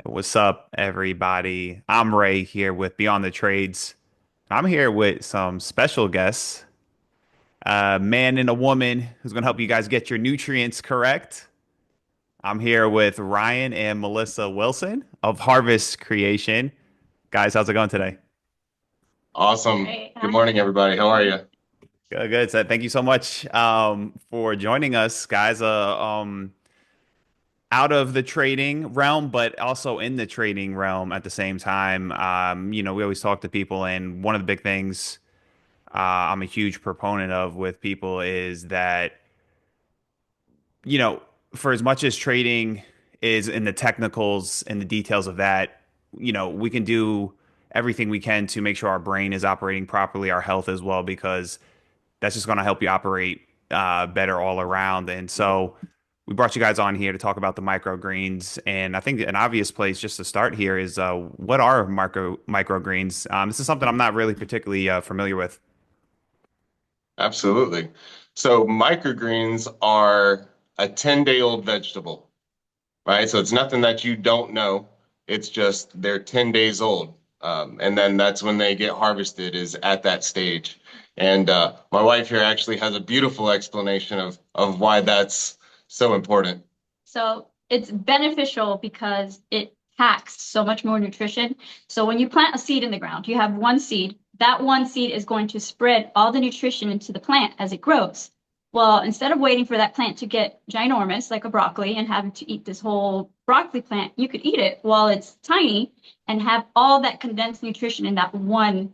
What's up, everybody? I'm Ray here with Beyond the Trades. I'm here with some special guests, a man and a woman who's going to help you guys get your nutrients correct. I'm here with Ryan and Melissa Wilson of Harvest Creation. Guys, how's it going today? Awesome. Good morning, everybody. How are you? Good, good. So thank you so much for joining us, guys. Out of the trading realm, but also in the trading realm at the same time. We always talk to people, and one of the big things I'm a huge proponent of with people is that, you know, for as much as trading is in the technicals and the details of that, we can do everything we can to make sure our brain is operating properly, our health as well, because that's just going to help you operate better all around. And so we brought you guys on here to talk about the microgreens. And I think an obvious place just to start here is what are microgreens? This is something I'm not really particularly familiar with. Absolutely. So microgreens are a 10-day-old vegetable, right? So it's nothing that you don't know. It's just they're 10 days old. And then that's when they get harvested is at that stage. And my wife here actually has a beautiful explanation of why that's so important. So it's beneficial because it packs so much more nutrition. So when you plant a seed in the ground, you have one seed. That one seed is going to spread all the nutrition into the plant as it grows. Well, instead of waiting for that plant to get ginormous, like a broccoli, and having to eat this whole broccoli plant, you could eat it while it's tiny and have all that condensed nutrition in that one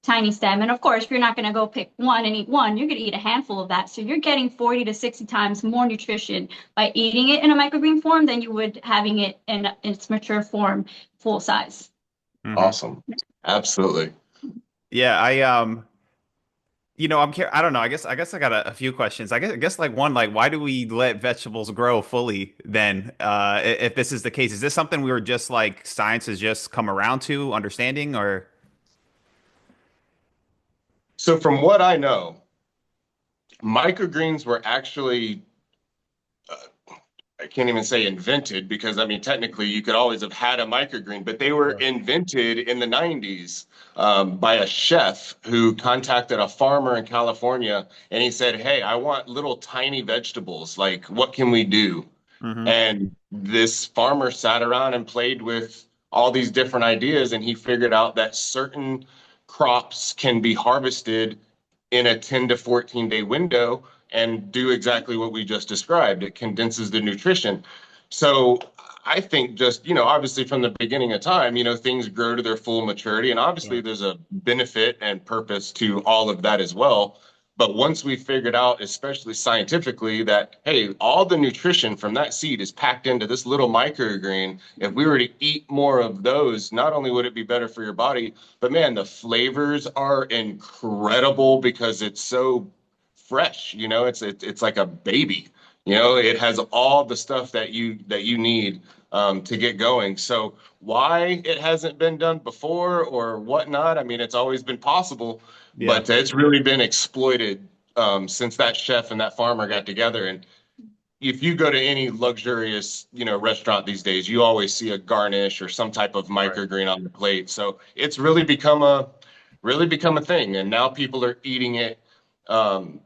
tiny stem. And of course, if you're not going to go pick one and eat one, you're going to eat a handful of that. So you're getting 40 to 60 times more nutrition by eating it in a microgreen form than you would having it in its mature form, full size. Hmm. Awesome. Absolutely. Yeah, I don't know. I guess I got a few questions. I guess like one, like why do we let vegetables grow fully then? If this is the case, is this something we were just like science has just come around to understanding or? So from what I know, microgreens were actually I can't even say invented because I mean technically you could always have had a microgreen, but they were invented in the 90s by a chef who contacted a farmer in California and he said, "Hey, I want little tiny vegetables. Like, what can we do?" Hmm. And this farmer sat around and played with all these different ideas, and he figured out that certain crops can be harvested in a 10 to 14 day window and do exactly what we just described. It condenses the nutrition. So I think just, obviously from the beginning of time, things grow to their full maturity. And obviously there's a benefit and purpose to all of that as well. But once we figured out, especially scientifically, that, hey, all the nutrition from that seed is packed into this little microgreen, if we were to eat more of those, not only would it be better for your body, but man, the flavors are incredible because it's so fresh. It's like a baby. It has all the stuff that you need to get going. So why it hasn't been done before or whatnot? I mean, it's always been possible, Yeah. but it's really been exploited since that chef and that farmer got together. And if you go to any luxurious, restaurant these days, you always see a garnish or some type of Right. microgreen on the plate. So it's really become a thing. And now people are eating it, um,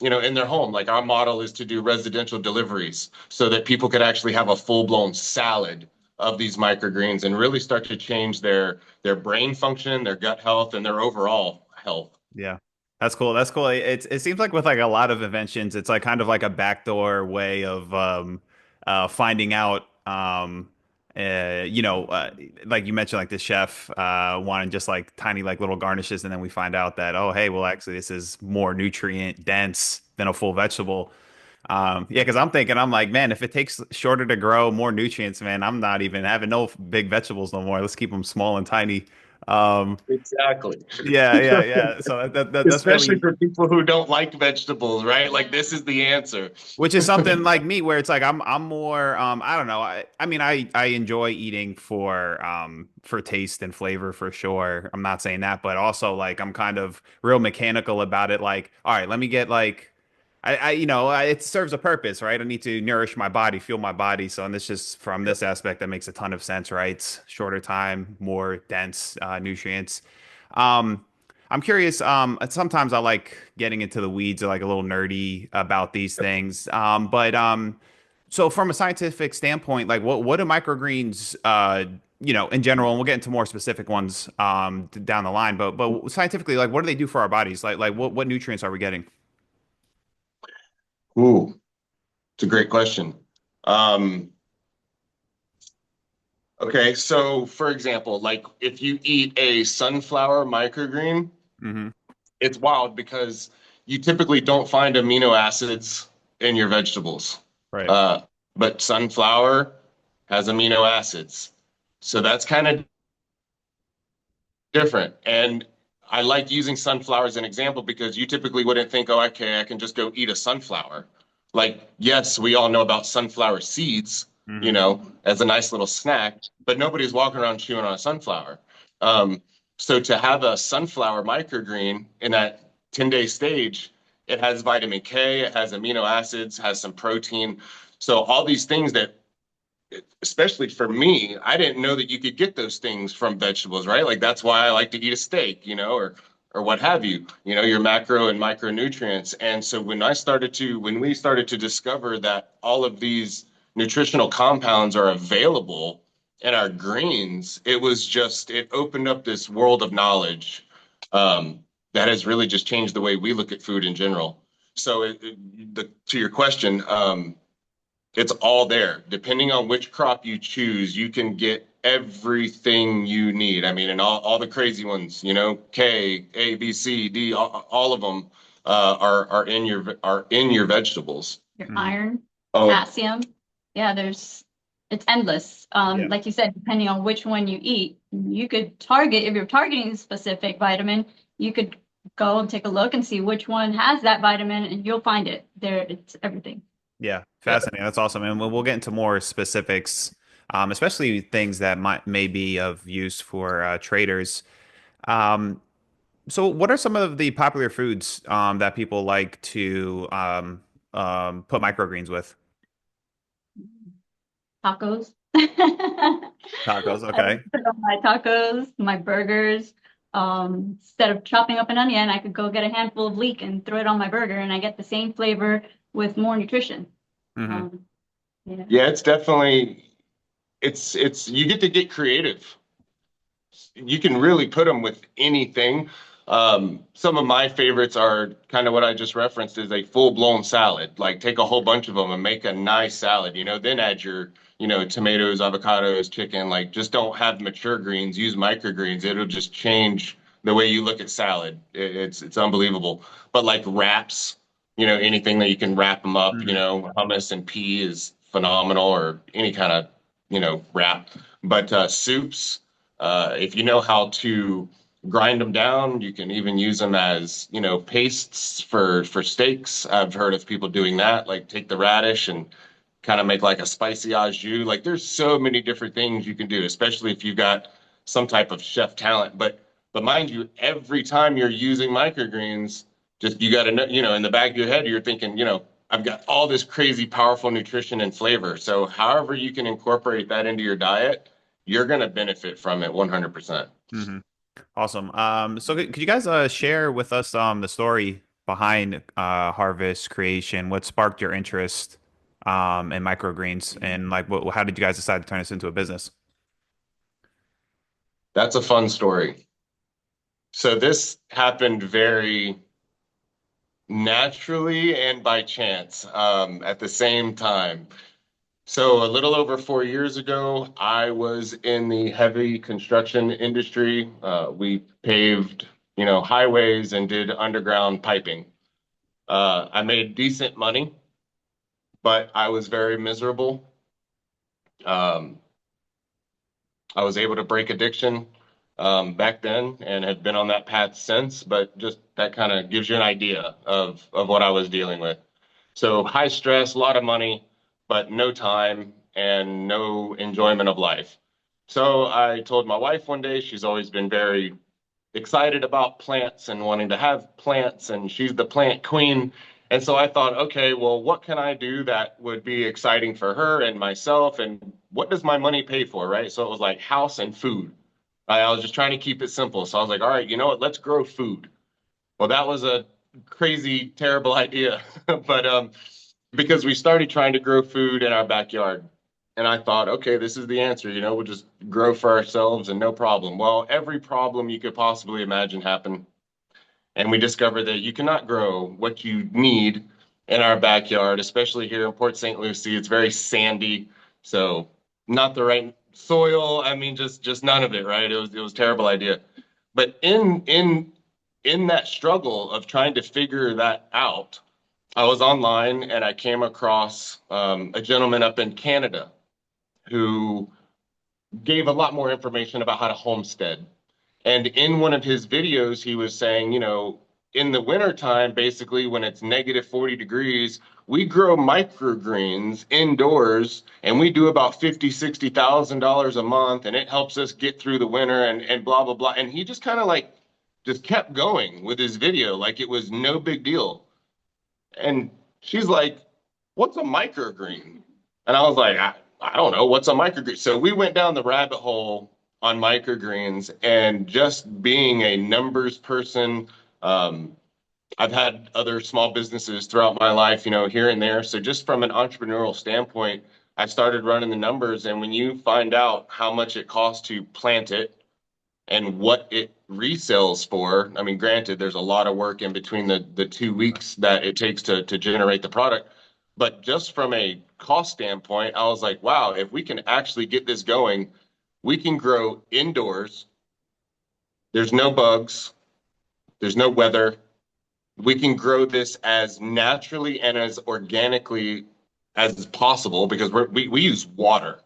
in their home. Like our model is to do residential deliveries so that people could actually have a full-blown salad of these microgreens and really start to change their brain function, their gut health, and their overall health. Yeah. That's cool. That's cool. It seems like with like a lot of inventions, it's like kind of like a backdoor way of finding out like you mentioned like the chef wanted just like tiny like little garnishes and then we find out that oh hey, well actually this is more nutrient dense than a full vegetable. Yeah, because I'm like, man, if it takes shorter to grow, more nutrients, man, I'm not even having no big vegetables no more. Let's keep them small and tiny. Um, Exactly. yeah, yeah, yeah. So that's Especially really, for people who don't like vegetables, right? Like this is the answer. which is something like me where it's like I'm more I don't know. I mean I enjoy eating for taste and flavor for sure. I'm not saying that, but also like I'm kind of real mechanical about it. Like, all right, let me get like it serves a purpose, right? I need to nourish my body, fuel my body. So, and this just from this aspect, that makes a ton of sense, right? It's shorter time, more dense nutrients. Um, I'm curious. Sometimes I like getting into the weeds, or like a little nerdy about these things. So from a scientific standpoint, like what do microgreens, in general, and we'll get into more specific ones down the line. But scientifically, like what do they do for our bodies? Like what nutrients are we getting? Ooh, it's a great question. Um, okay, so for example, like if you eat a sunflower microgreen, Hmm. it's wild because you typically don't find amino acids in your vegetables. Right. Uh, but sunflower has amino acids. So that's kind of different. And I like using sunflower as an example because you typically wouldn't think, oh, okay, I can just go eat a sunflower. Like, yes, we all know about sunflower seeds, Hmm. as a nice little snack, but nobody's walking around chewing on a sunflower. Um, so to have a sunflower microgreen in that 10-day stage, it has vitamin K, it has amino acids, has some protein. So all these things that, especially for me, I didn't know that you could get those things from vegetables, right? Like that's why I like to eat a steak, or what have you, your macro and micronutrients. And so when we started to discover that all of these nutritional compounds are available in our greens, it opened up this world of knowledge that has really just changed the way we look at food in general. So to your question, it's all there. Depending on which crop you choose, you can get everything you need. I mean, and all the crazy ones, K, A, B, C, D, all of them are in your vegetables. Your Hmm. iron, Oh, potassium. Yeah, it's endless. Yeah. Like you said, depending on which one you eat, you could target, if you're targeting a specific vitamin, you could go and take a look and see which one has that vitamin and you'll find it there. It's everything. Yeah, yeah. fascinating. That's awesome. And we'll get into more specifics, especially things that may be of use for traders. Um, so, what are some of the popular foods that people like to put microgreens with? Tacos. Tacos, I okay. put on my tacos, my burgers. Instead of chopping up an onion, I could go get a handful of leek and throw it on my burger, and I get the same flavor with more nutrition. Hmm. Um, yeah. Yeah, it's definitely it's you get creative. You can really put them with anything. Some of my favorites are kind of what I just referenced is a full-blown salad. Like take a whole bunch of them and make a nice salad, then add your, tomatoes, avocados, chicken. Like just don't have mature greens, use microgreens. It'll just change the way you look at salad. It's unbelievable. But like wraps, anything that you can wrap them up, Hmm. hummus and pea is phenomenal or any kind of, wrap. But soups, if you know how to grind them down, you can even use them as, pastes for steaks. I've heard of people doing that, like take the radish and kind of make like a spicy au jus. Like there's so many different things you can do, especially if you've got some type of chef talent. But mind you, every time you're using microgreens, just you got to know, in the back of your head, you're thinking, I've got all this crazy powerful nutrition and flavor. So however you can incorporate that into your diet, you're going to benefit from it 100%. Hmm. Awesome. So could you guys share with us the story behind Harvest creation? What sparked your interest in microgreens, and like how did you guys decide to turn this into a business? That's a fun story. So this happened very naturally and by chance at the same time. So a little over 4 years ago, I was in the heavy construction industry. We paved, highways and did underground piping. I made decent money, but I was very miserable. Um, I was able to break addiction back then and have been on that path since, but just that kind of gives you an idea of what I was dealing with. So high stress, a lot of money, but no time and no enjoyment of life. So I told my wife one day, she's always been very excited about plants and wanting to have plants, and she's the plant queen. And so I thought, okay, well, what can I do that would be exciting for her and myself? And what does my money pay for, right? So it was like house and food. I was just trying to keep it simple. So I was like, all right, you know what? Let's grow food. Well, that was a crazy, terrible idea. But because we started trying to grow food in our backyard. And I thought, okay, this is the answer. We'll just grow for ourselves and no problem. Well, every problem you could possibly imagine happened. And we discovered that you cannot grow what you need in our backyard, especially here in Port St. Lucie. It's very sandy, so not the right soil. I mean, just none of it, right? It was a terrible idea. But in that struggle of trying to figure that out, I was online and I came across a gentleman up in Canada who gave a lot more information about how to homestead. And in one of his videos, he was saying, in the wintertime, basically when it's negative 40 degrees, we grow microgreens indoors and we do about 50, $60,000 a month, and it helps us get through the winter and blah blah blah. And he just kind of like just kept going with his video like it was no big deal. And she's like, "What's a microgreen?" And I was like, I don't know, what's a microgreen? So we went down the rabbit hole on microgreens, and just being a numbers person, um, I've had other small businesses throughout my life, here and there. So just from an entrepreneurial standpoint, I started running the numbers. And when you find out how much it costs to plant it and what it resells for, I mean, granted, there's a lot of work in between the 2 weeks that it takes to generate the product. But just from a cost standpoint, I was like, wow, if we can actually get this going, we can grow indoors. There's no bugs, there's no weather. We can grow this as naturally and as organically as possible because we use water.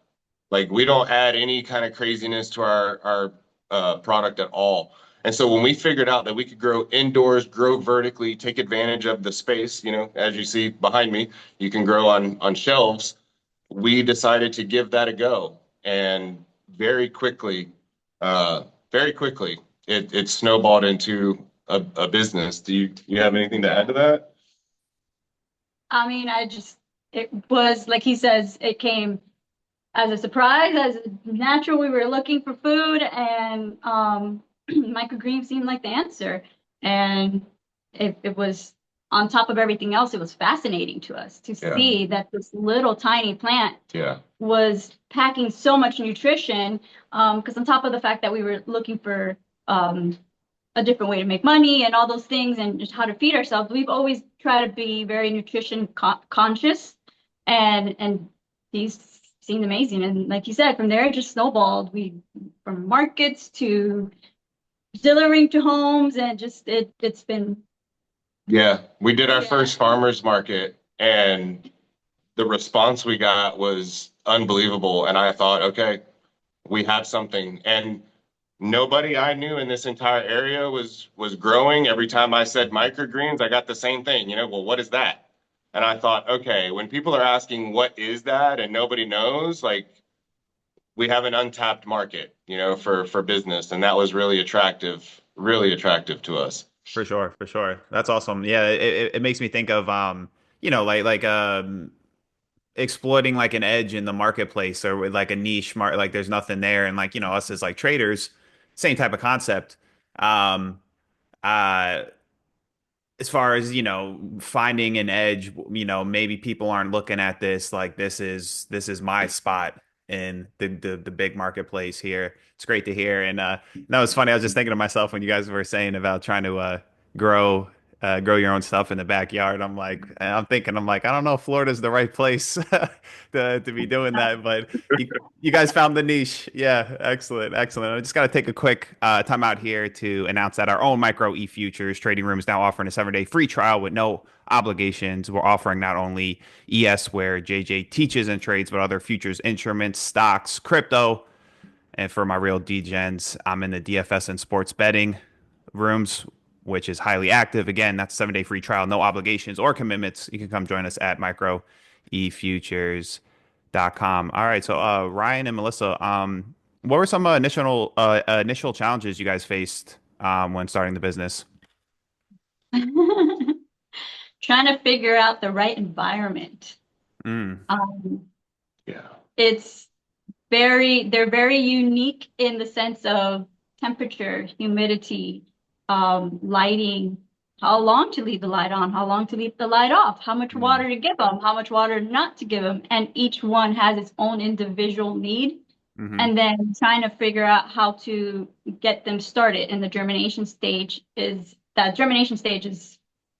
Like we don't add any kind of craziness to our product at all. And so when we figured out that we could grow indoors, grow vertically, take advantage of the space, as you see behind me, you can grow on shelves. We decided to give that a go, and very quickly, uh, very quickly, it snowballed into a business. Do you have anything to add to that? I mean, it was like he says, it came as a surprise, as natural. We were looking for food, and microgreens seemed like the answer. And it was on top of everything else, it was fascinating to us to Yeah, see that this little tiny plant yeah, was packing so much nutrition. Because on top of the fact that we were looking for a different way to make money and all those things and just how to feed ourselves, we've always tried to be very nutrition conscious, and these seemed amazing. And like you said, from there it just snowballed. We from markets to delivering to homes, and just it's been yeah. We did our yeah. first farmers market, and the response we got was unbelievable. And I thought, okay, we have something. And nobody I knew in this entire area was growing. Every time I said microgreens, I got the same thing. Well, what is that? And I thought, okay, when people are asking what is that and nobody knows, like we have an untapped market, for business, and that was really attractive to us. For sure, for sure. That's awesome. Yeah, it makes me think of exploiting like an edge in the marketplace or with like a niche market, like there's nothing there, and like us as like traders, same type of concept. Um, uh, as far as finding an edge, maybe people aren't looking at this like this is my spot in the big marketplace here. It's great to hear. And that was funny. I was just thinking to myself when you guys were saying about trying to grow grow your own stuff in the backyard. I'm like, I don't know if Florida's the right place to be doing that, but you guys found the niche. Yeah, excellent, excellent. I just got to take a quick time out here to announce that our own Micro E Futures trading room is now offering a 7-day free trial with no obligations. We're offering not only ES, where JJ teaches and trades, but other futures, instruments, stocks, crypto. And for my real DGens, I'm in the DFS and sports betting rooms, which is highly active. Again, that's a 7-day free trial, no obligations or commitments. You can come join us at microefutures.com. All right, so Ryan and Melissa, what were some initial challenges you guys faced when starting the business? trying to figure out the right environment. Mm, Um, Yeah. it's they're very unique in the sense of temperature, humidity, lighting, how long to leave the light on, how long to leave the light off, how much mm, water to give them, how much water not to give them. And each one has its own individual need. mm-hmm. And then trying to figure out how to get them started in the germination stage is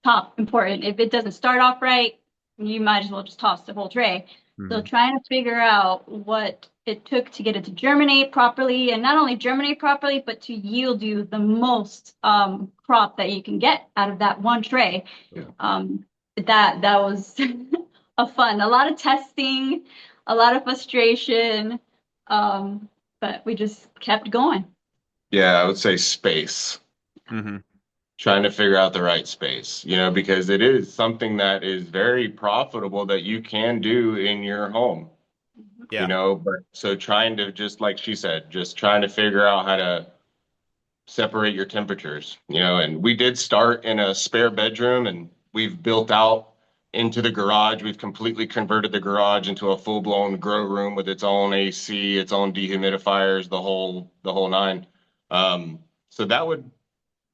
top important. If it doesn't start off right, you might as well just toss the whole tray. So Mm-hmm. trying to figure out what it took to get it to germinate properly, and not only germinate properly, but to yield you the most crop that you can get out of that one tray. Yeah. That was a lot of testing, a lot of frustration, but we just kept going. Yeah, I would say space. Mm-hmm. Trying to figure out the right space, because it is something that is very profitable that you can do in your home, Yeah. but so trying to, just like she said, just trying to figure out how to separate your temperatures, and we did start in a spare bedroom and we've built out into the garage. We've completely converted the garage into a full-blown grow room with its own AC, its own dehumidifiers, the whole nine. So that would,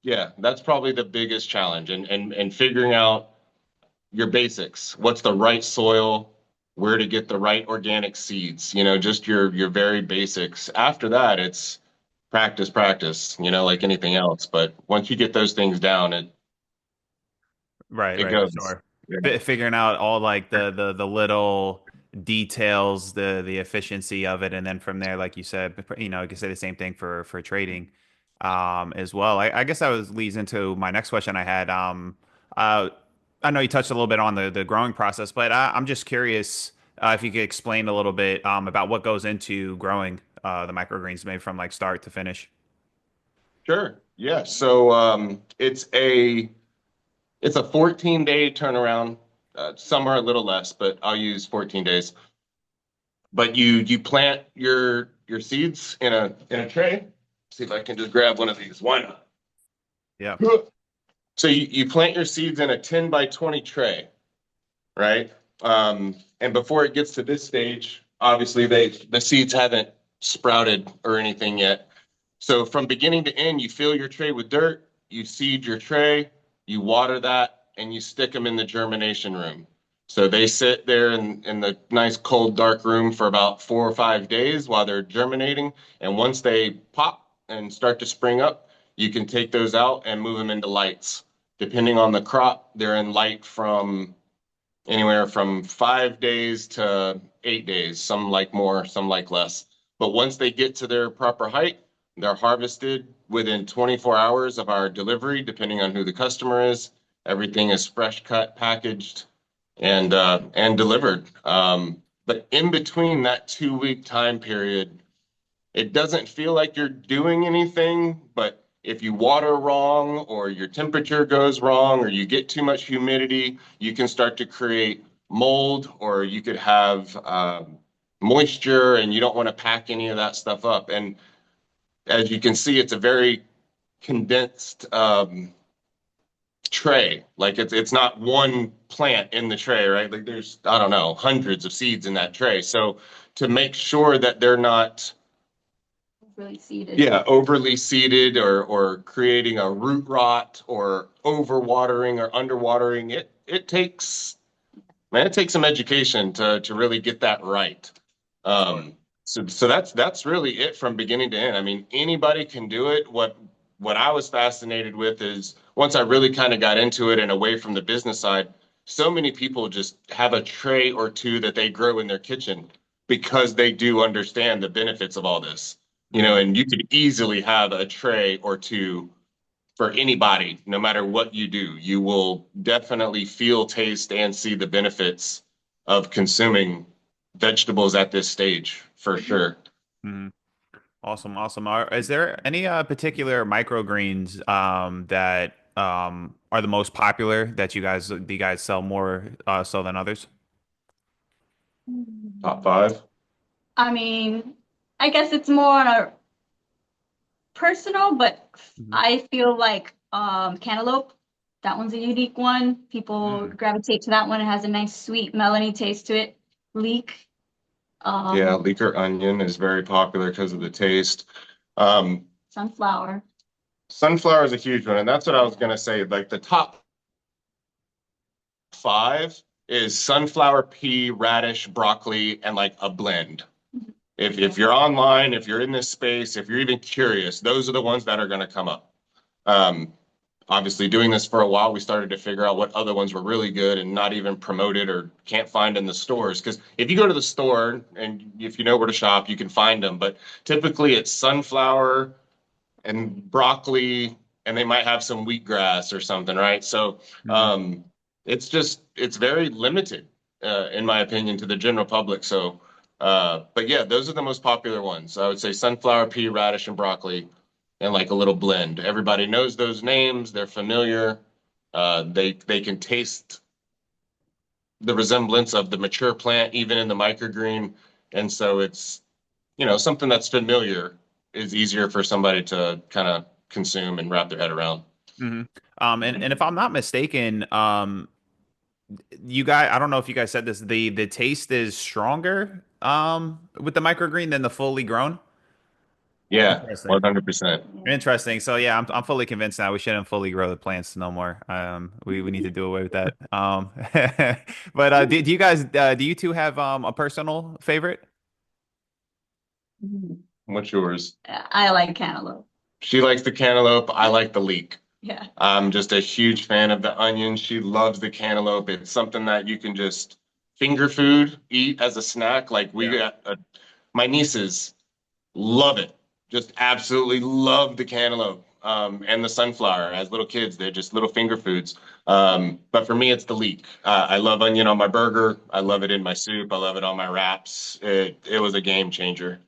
yeah, that's probably the biggest challenge, and figuring out your basics. What's the right soil, where to get the right organic seeds, just your very basics. After that, it's practice, practice, like anything else. But once you get those things down, it Right, it right, for goes. sure. Yeah. Figuring out all like the little details, the efficiency of it, and then from there, like you said, you can say the same thing for trading, as well. I guess that was leads into my next question I had. Uh, I know you touched a little bit on the growing process, but I'm just curious if you could explain a little bit about what goes into growing the microgreens, maybe from like start to finish. Sure. Yeah. So it's a 14-day turnaround. Some are a little less, but I'll use 14 days. But you plant your seeds in a tray. See if I can just grab one of these. Why not? Yeah. So you plant your seeds in a 10 by 20 tray, right? And before it gets to this stage, obviously the seeds haven't sprouted or anything yet. So from beginning to end, you fill your tray with dirt, you seed your tray, you water that, and you stick them in the germination room. So they sit there in the nice cold dark room for about 4 or 5 days while they're germinating. And once they pop and start to spring up, you can take those out and move them into lights. Depending on the crop, they're in light from anywhere from 5 days to 8 days. Some like more, some like less. But once they get to their proper height, they're harvested within 24 hours of our delivery, depending on who the customer is. Everything is fresh cut, packaged, and delivered. But in between that 2 week time period, it doesn't feel like you're doing anything, but if you water wrong or your temperature goes wrong or you get too much humidity, you can start to create mold, or you could have moisture, and you don't want to pack any of that stuff up. And as you can see, it's a very condensed tray. Like it's not one plant in the tray, right? Like there's, I don't know, hundreds of seeds in that tray. So to make sure that they're not, Really seeded. yeah, overly seeded or creating a root rot or overwatering or underwatering, it takes, man, it takes some education to really get that right. Sure. So that's really it from beginning to end. I mean, anybody can do it. What I was fascinated with is once I really kind of got into it and away from the business side, so many people just have a tray or two that they grow in their kitchen because they do understand the benefits of all this. Mm-hmm. And you could easily have a tray or two for anybody, no matter what you do. You will definitely feel, taste, and see the benefits of consuming vegetables at this stage, for sure. Mm-hmm. Awesome, awesome. Is there any particular microgreens that are the most popular that you guys sell more so than others? Top five. I mean, I guess it's more on a personal, but Hmm. I feel like cantaloupe. That one's a unique one. People Mm. gravitate to that one. It has a nice sweet melony taste to it. Leek. Yeah, Um, leek or onion is very popular because of the taste. Um, Sunflower. Sunflower is a huge one, and that's what I was gonna say. Like the top five is sunflower, pea, radish, broccoli, and like a blend. If you're online, if you're in this space, if you're even curious, those are the ones that are gonna come up. Um, Obviously, doing this for a while, we started to figure out what other ones were really good and not even promoted or can't find in the stores. Because if you go to the store and if you know where to shop, you can find them. But typically, it's sunflower and broccoli, and they might have some wheatgrass or something, right? So Mhm. um, it's very limited, in my opinion, to the general public. So, but yeah, those are the most popular ones. I would say sunflower, pea, radish, and broccoli, and like a little blend. Everybody knows those names. They're familiar. They can taste the resemblance of the mature plant, even in the microgreen. And so it's, something that's familiar is easier for somebody to kind of consume and wrap their head around. Mhm. And if I'm not mistaken, you guys, I don't know if you guys said this, the taste is stronger with the microgreen than the fully grown. Yeah, Interesting. 100%. Interesting. So yeah, I'm fully convinced now we shouldn't fully grow the plants no more. We need to do away with that. But do you guys do you two have a personal favorite? Mhm. What's yours? I like cantaloupe. She likes the cantaloupe. I like the leek. Yeah. I'm just a huge fan of the onion. She loves the cantaloupe. It's something that you can just finger food, eat as a snack. Like we Yeah. got my nieces love it. Just absolutely love the cantaloupe and the sunflower. As little kids, they're just little finger foods. But for me, it's the leek. I love onion on my burger. I love it in my soup. I love it on my wraps. It was a game changer.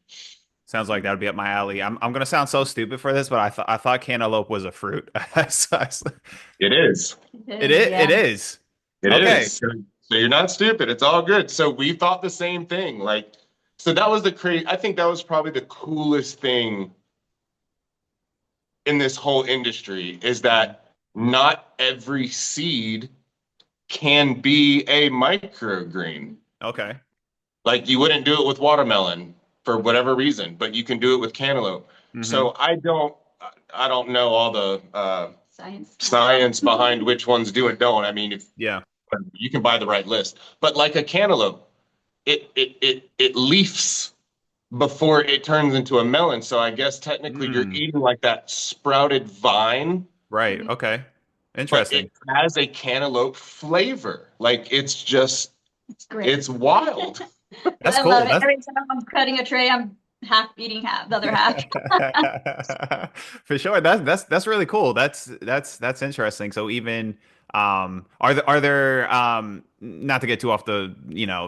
Sounds like that would be up my alley. I'm gonna sound so stupid for this, but I thought cantaloupe was a fruit. It is. It is, It yeah. is. It Okay. is. So you're not stupid. It's all good. So we thought the same thing. Like, so that was the crazy. I think that was probably the coolest thing in this whole industry is that not every seed can be a microgreen. Okay. Like you wouldn't do it with watermelon for whatever reason, but you can do it with cantaloupe. Hmm. So I don't know all the Science. science behind which ones do and don't. I mean, if Yeah. you can buy the right list, but like a cantaloupe, it leafs before it turns into a melon. So I guess technically you're Mm. eating like that sprouted vine, Right. Mhm. Okay. but it Interesting. has a cantaloupe flavor. Like it's just It's great. it's wild. That's I love cool. it. That's Every time I'm cutting a tray, I'm half eating half the other half. for sure. That's really cool. That's interesting. So even are there not to get too off the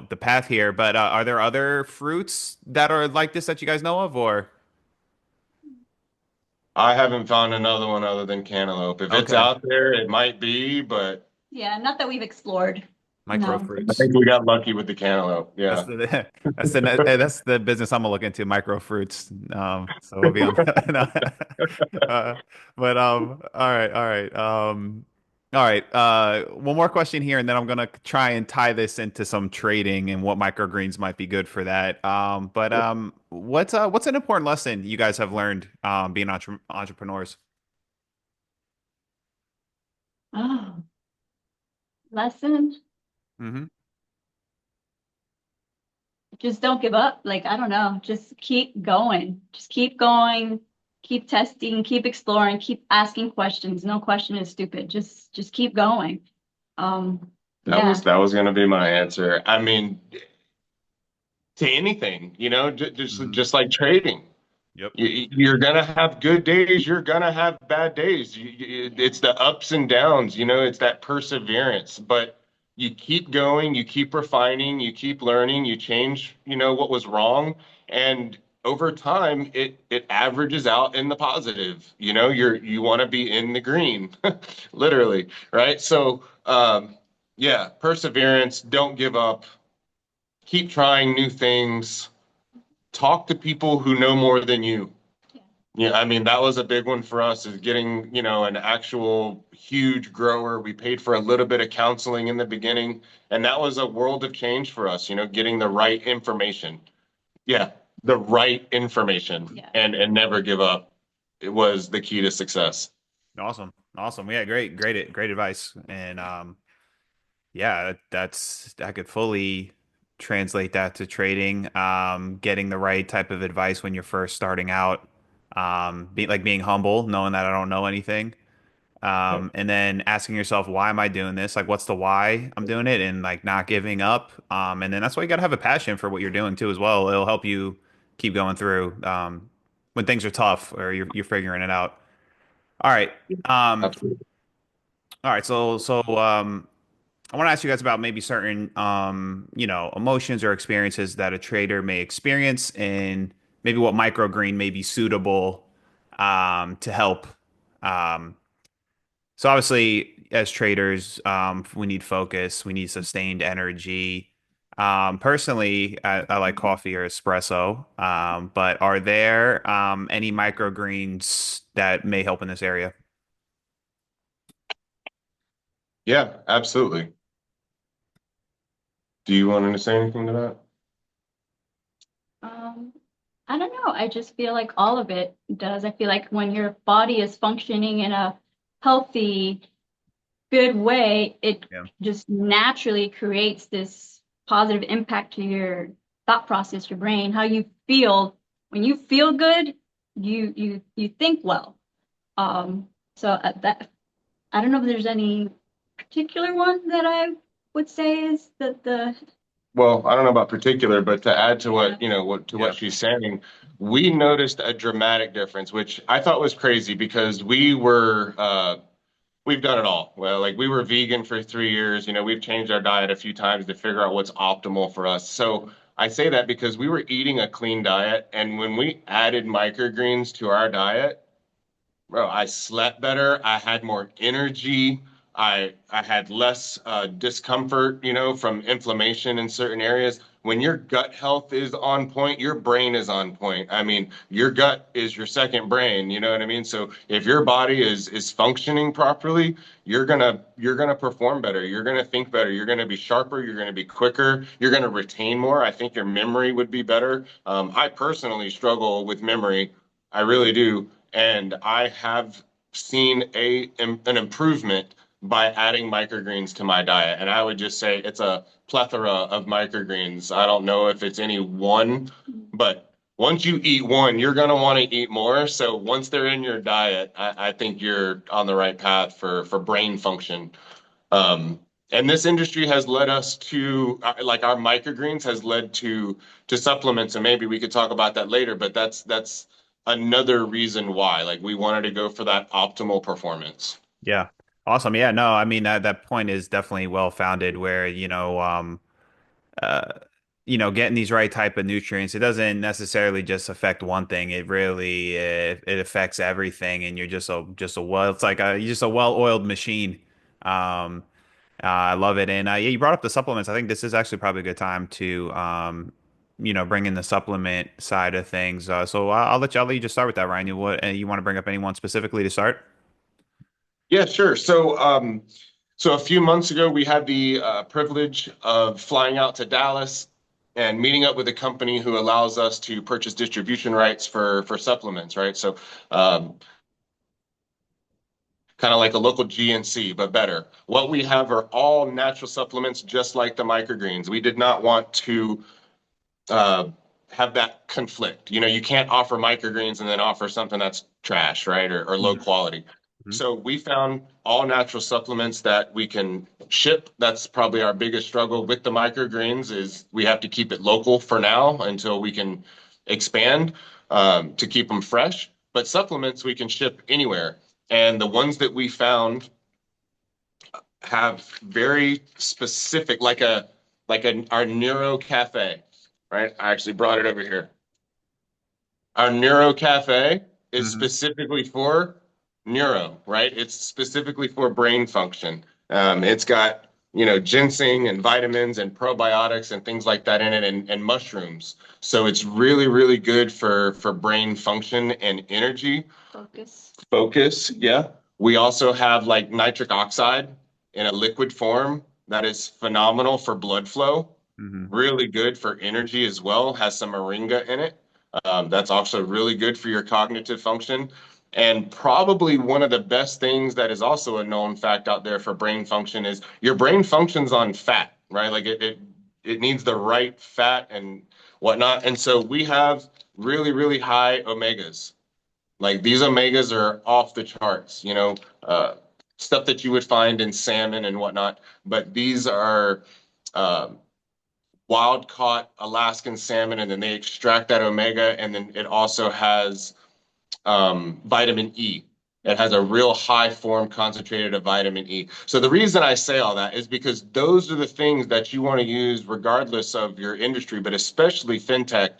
the path here, but are there other fruits that are like this that you guys know of or I haven't found another one other than cantaloupe. If it's okay, out there, it might be, but Yeah, not that we've explored. micro No. I fruits? think we got lucky with the cantaloupe. That's Yeah. the that's the business I'm gonna look into, micro fruits. So we'll be on. No. But all right. One more question here, and then I'm gonna try and tie this into some trading and what microgreens might be good for that. But what's an important lesson you guys have learned being entrepreneurs? Oh, lesson. Hmm. Just don't give up. Like, I don't know. Just keep going. Just keep going. Keep testing. Keep exploring. Keep asking questions. No question is stupid. Just keep going. That Yeah. was that was gonna be my answer. I mean, to anything, just Hmm. just like trading. Yep. You're gonna have good days. You're gonna have bad days. It's the ups and downs. It's that perseverance. But you keep going. You keep refining. You keep learning. You change. What was wrong, and over time, it averages out in the positive. You want to be in the green, literally, right? So, yeah, perseverance. Don't give up. Keep trying new things. Talk to people who know more than you. Yeah, I mean, that was a big one for us is getting, an actual huge grower. We paid for a little bit of counseling in the beginning, and that was a world of change for us, getting the right information. Yeah, the right information Yeah. and never give up. It was the key to success. Awesome. Awesome. Yeah, great advice. And yeah, I could fully translate that to trading. Getting the right type of advice when you're first starting out. Being humble, knowing that I don't know anything. Yep. And then asking yourself, why am I doing this? Like, what's the why I'm doing it? And like not giving up. And then that's why you gotta have a passion for what you're doing too as well. It'll help you keep going through when things are tough or you're figuring it out. All right. Um, Absolutely. all right. I want to ask you guys about maybe certain emotions or experiences that a trader may experience and maybe what microgreen may be suitable to help. Um, so obviously, as traders, we need focus, we need sustained energy. Personally, I like coffee or espresso. But are there any microgreens that may help in this area? Yeah, absolutely. Do you want to say anything to that? Um, I don't know. I just feel like all of it does. I feel like when your body is functioning in a healthy, good way, it Yeah. just naturally creates this positive impact to your thought process, your brain, how you feel. When you feel good, you think well. That I don't know if there's any particular one that I would say is the Well, I don't know about particular, but to add to yeah. what Yeah. she's saying, we noticed a dramatic difference, which I thought was crazy because we've done it all. Well, like we were vegan for 3 years. We've changed our diet a few times to figure out what's optimal for us. So I say that because we were eating a clean diet, and when we added microgreens to our diet, bro, I slept better. I had more energy. I had less discomfort, from inflammation in certain areas. When your gut health is on point, your brain is on point. I mean, your gut is your second brain, you know what I mean? So if your body is functioning properly, you're gonna perform better. You're gonna think better. You're gonna be sharper. You're gonna be quicker. You're gonna retain more. I think your memory would be better. I personally struggle with memory. I really do. And I have seen an improvement by adding microgreens to my diet. And I would just say it's a plethora of microgreens. I don't know if it's any one, but once you eat one, you're going to want to eat more. So once they're in your diet, I think you're on the right path for brain function. Um, and this industry has led us to like our microgreens has led to supplements, and maybe we could talk about that later. But that's another reason why, like, we wanted to go for that optimal performance. Yeah. Awesome. Yeah, no, I mean that point is definitely well founded where, uh getting these right type of nutrients, it doesn't necessarily just affect one thing. It really it affects everything and you're just a well it's like you're just a well-oiled machine. Um I love it. And yeah, you brought up the supplements. I think this is actually probably a good time to bring in the supplement side of things. I'll let you just start with that, Ryan. You want to bring up anyone specifically to start? Yeah, sure. So a few months ago, we had the privilege of flying out to Dallas and meeting up with a company who allows us to purchase distribution rights for supplements, right? So kind of like a local GNC, but better. What we have are all natural supplements, just like the microgreens. We did not want to uh, have that conflict. You can't offer microgreens and then offer something that's trash, right? Or low Mhm. quality. Mhm. So we found all natural supplements that we can ship. That's probably our biggest struggle with the microgreens is we have to keep it local for now until we can expand to keep them fresh. But supplements we can ship anywhere. And the ones that we found have very specific, like our Neuro Cafe, right? I actually brought it over here. Our Neuro Cafe is Mhm. specifically for neuro, right? It's specifically for brain function. It's got ginseng and vitamins and probiotics and things like that in it, and mushrooms. So it's really, really good for brain function and energy. Focus, yeah. We also have like nitric oxide in a liquid form that is phenomenal for blood flow, Hmm. really good for energy as well, has some moringa in it. That's also really good for your cognitive function. And probably one of the best things that is also a known fact out there for brain function is your brain functions on fat, right? Like it needs the right fat and whatnot. And so we have really, really high omegas. Like these omegas are off the charts, stuff that you would find in salmon and whatnot. But these are um, wild caught Alaskan salmon, and then they extract that omega, and then it also has vitamin E. It has a real high form concentrated of vitamin E. So the reason I say all that is because those are the things that you want to use regardless of your industry, but especially fintech.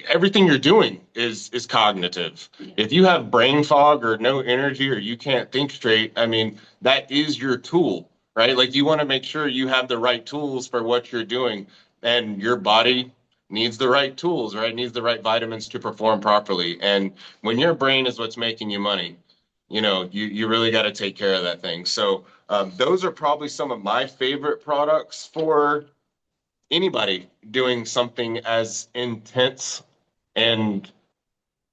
Everything you're doing is cognitive. If you have brain fog or no energy or you can't think straight, I mean, that is your tool, right? Like you want to make sure you have the right tools for what you're doing, and your body needs the right tools, right? Needs the right vitamins to perform properly. And when your brain is what's making you money, you really got to take care of that thing. So those are probably some of my favorite products for anybody doing something as intense, and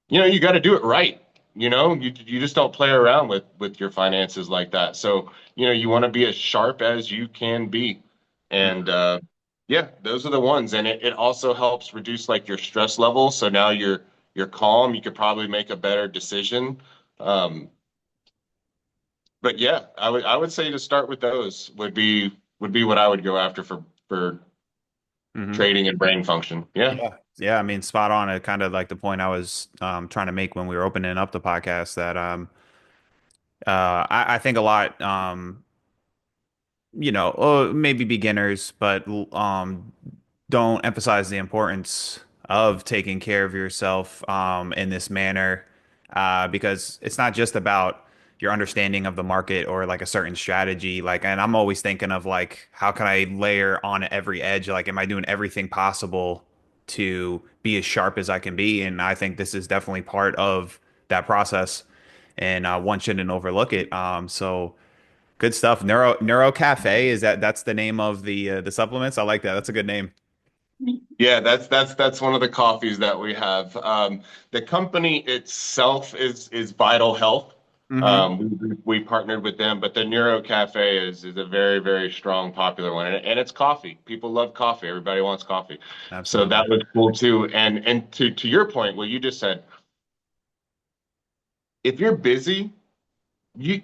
you got to do it right. You just don't play around with your finances like that. So you want to be as sharp as you can be. And yeah, those are the ones. And it also helps reduce like your stress level, so now you're calm, you could probably make a better decision. um but yeah, I would say to start with those would be what I would go after for Hmm. trading and brain function. Yeah. Yeah. Yeah. I mean, spot on. It kind of like the point I was trying to make when we were opening up the podcast that I think a lot, maybe beginners, but don't emphasize the importance of taking care of yourself in this manner, because it's not just about your understanding of the market or like a certain strategy. Like, and I'm always thinking of like, how can I layer on every edge? Like, am I doing everything possible to be as sharp as I can be? And I think this is definitely part of that process, and one shouldn't overlook it. So. Good stuff. Neuro Cafe, that's the name of the supplements? I like that. That's a good name. Yeah, that's one of the coffees that we have. The company itself is Vital Health. Hmm. We partnered with them, but the Neuro Cafe is a very, very strong, popular one, and it's coffee. People love coffee. Everybody wants coffee, so Absolutely. that was cool too. And to your point, what you just said, if you're busy, you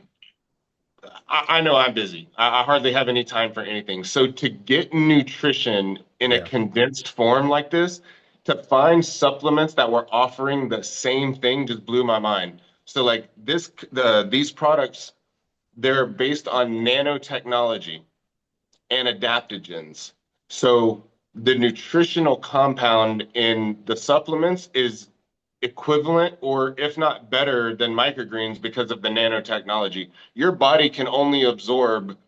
I know I'm busy. I hardly have any time for anything. So to get nutrition in a Yeah. condensed form like this, to find supplements that were offering the same thing just blew my mind. So like these products, they're based on nanotechnology and adaptogens. So the nutritional compound in the supplements is equivalent or if not better than microgreens because of the nanotechnology. Your body can only absorb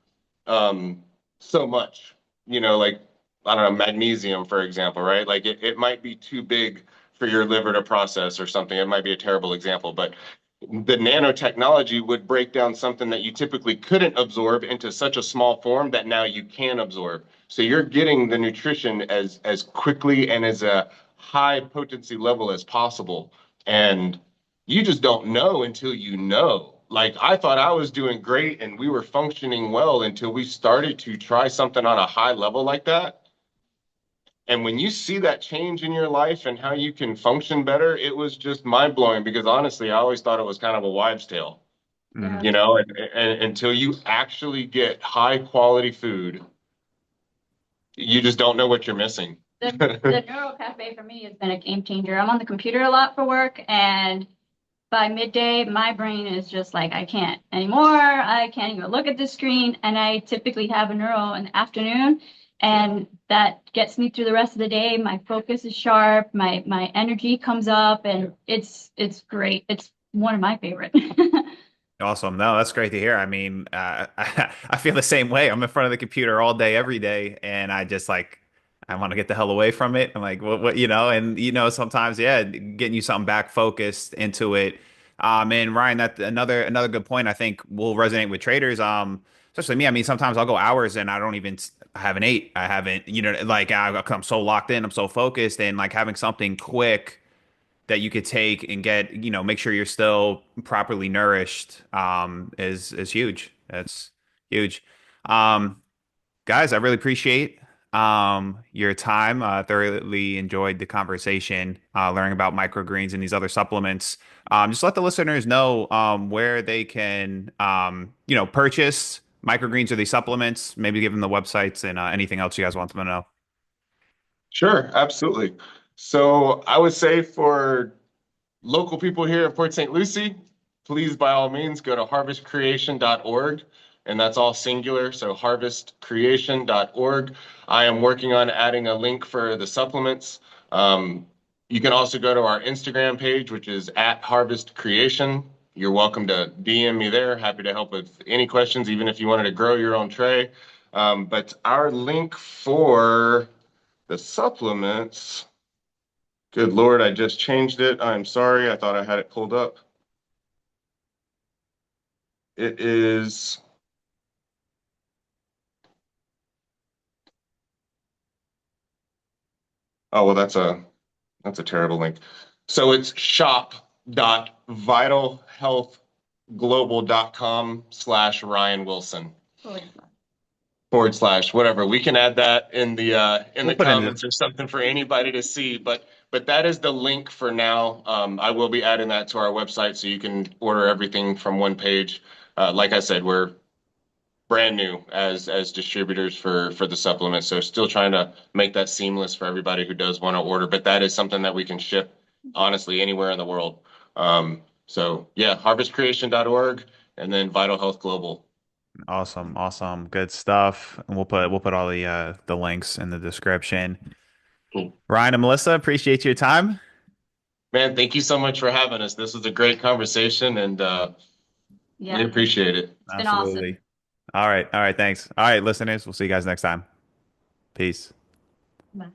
um, so much, like I don't know, magnesium, for example, right? Like it might be too big for your liver to process or something. It might be a terrible example, but the nanotechnology would break down something that you typically couldn't absorb into such a small form that now you can absorb. So you're getting the nutrition as quickly and as a high potency level as possible. And you just don't know until you know. Like I thought I was doing great and we were functioning well until we started to try something on a high level like that. And when you see that change in your life and how you can function better, it was just mind blowing because honestly, I always thought it was kind of a wives' tale, Hmm. and until you actually get high quality food, you just don't know what you're missing. The Neuro Cafe for me has been a game changer. I'm on the computer a lot for work, and by midday, my brain is just like, I can't anymore. I can't even look at the screen. And I typically have a neuro in the afternoon, and that gets me through the rest of the day. My focus is sharp, my energy comes up, and it's great. It's one of my favorite. Awesome. No, that's great to hear. I mean, I feel the same way. I'm in front of the computer all day, every day, and I just like, I want to get the hell away from it. I'm like, what, and sometimes, yeah, getting you something back focused into it. And Ryan, that another good point I think will resonate with traders. Especially me. I mean, sometimes I'll go hours and I haven't ate. I haven't, like I'm so locked in, I'm so focused, and like having something quick that you could take and get, make sure you're still properly nourished, is huge. That's huge. Um, Guys, I really appreciate your time. Thoroughly enjoyed the conversation, learning about microgreens and these other supplements. Just let the listeners know where they can, purchase microgreens or these supplements. Maybe give them the websites and anything else you guys want them to know. Sure, absolutely. So I would say for local people here in Port St. Lucie, please by all means go to harvestcreation.org, and that's all singular. So harvestcreation.org. I am working on adding a link for the supplements. Um, you can also go to our Instagram page, which is at Harvest Creation. You're welcome to DM me there. Happy to help with any questions, even if you wanted to grow your own tray. But our link for the supplements. Good Lord, I just changed it. I'm sorry. I thought I had it pulled up. It is, oh, well, that's a terrible link. So it's shop.vitalhealthglobal.com/Ryan Wilson / whatever. We can add that in We'll the put in the comments or something for anybody to see. But that is the link for now. I will be adding that to our website so you can order everything from one page. Like I said, we're brand new as distributors for the supplements. So still trying to make that seamless for everybody who does want to order. But that is something that we can ship honestly anywhere in the world. So yeah, harvestcreation.org and then Vital Health Global. awesome, awesome, good stuff. And we'll put all the links in the description. Cool. Ryan and Melissa, appreciate your time. Man, thank you so much for having us. This was a great conversation and we Yeah, appreciate it. it's been awesome. Absolutely. All right, thanks. All right, listeners, we'll see you guys next time. Peace. Bye.